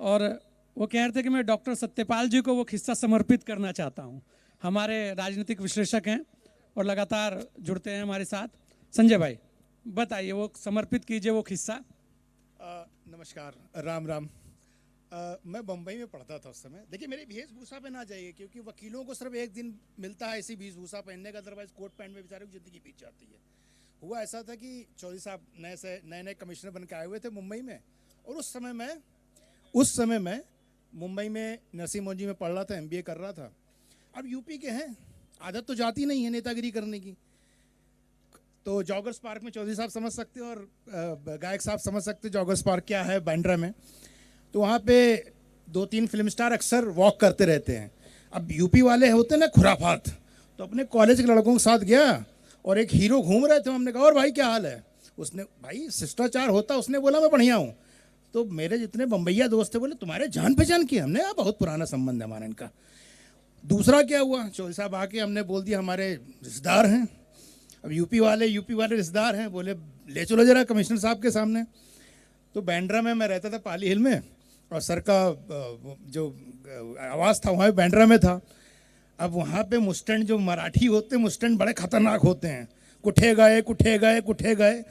और वो कह रहे थे कि मैं डॉक्टर सत्यपाल जी को वो किस्सा समर्पित करना चाहता हूँ। हमारे राजनीतिक विश्लेषक हैं और लगातार जुड़ते हैं हमारे साथ। संजय भाई बताइए, वो समर्पित कीजिए वो किस्सा। नमस्कार, राम राम। मैं बम्बई में पढ़ता था उस समय। देखिए, मेरी वेशभूषा पे ना जाइए, क्योंकि वकीलों को सिर्फ एक दिन मिलता है ऐसी वेशभूषा पहनने का, अदरवाइज कोट पैंट में बेचारे की ज़िंदगी बीत जाती है। हुआ ऐसा था कि चौधरी साहब नए कमिश्नर बन के आए हुए थे मुंबई में, और उस समय मैं मुंबई में नरसिंह मोहन जी में पढ़ रहा था, MBA कर रहा था। अब यूपी के हैं, आदत तो जाती नहीं है नेतागिरी करने की। तो जॉगर्स पार्क में चौधरी साहब समझ सकते हो और गायक साहब समझ सकते हो जॉगर्स पार्क क्या है बांद्रा में। तो वहाँ पे 2-3 फिल्म स्टार अक्सर वॉक करते रहते हैं। अब यूपी वाले होते हैं ना खुराफात, तो अपने कॉलेज के लड़कों के साथ गया और एक हीरो घूम रहे थे। हमने कहा, और भाई क्या हाल है? उसने, भाई शिष्टाचार होता, उसने बोला मैं बढ़िया हूँ। तो मेरे जितने बम्बैया दोस्त थे बोले तुम्हारे जान पहचान की? हमने कहा बहुत पुराना संबंध है हमारा इनका। दूसरा क्या हुआ, चौधरी साहब आके हमने बोल दिया हमारे रिश्तेदार हैं। अब यूपी वाले रिश्तेदार हैं, बोले ले चलो जरा कमिश्नर साहब के सामने। तो बांद्रा में मैं रहता था, पाली हिल में, और सर का जो आवास था वहाँ बांद्रा में था। अब वहाँ पे मुस्टैंड जो मराठी होते हैं, मुस्टैंड बड़े खतरनाक होते हैं। कुठे गए।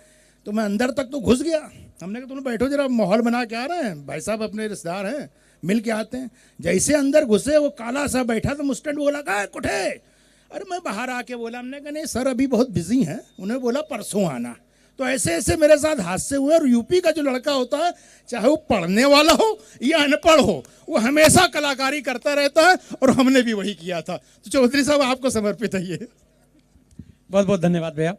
तो मैं अंदर तक तो घुस गया। हमने कहा तुम बैठो जरा, माहौल बना के आ रहे हैं, भाई साहब अपने रिश्तेदार हैं, मिल के आते हैं। जैसे अंदर घुसे, वो काला सा बैठा था मुस्टैंड, बोला कहा कुठे? अरे मैं बाहर आके बोला, हमने कहा नहीं सर अभी बहुत बिजी हैं। उन्हें बोला परसों आना। तो ऐसे मेरे साथ हादसे हुए। और यूपी का जो लड़का होता है, चाहे वो पढ़ने वाला हो या अनपढ़ हो, वो हमेशा कलाकारी करता रहता है, और हमने भी वही किया था। तो चौधरी साहब आपको समर्पित है ये। बहुत बहुत धन्यवाद भैया।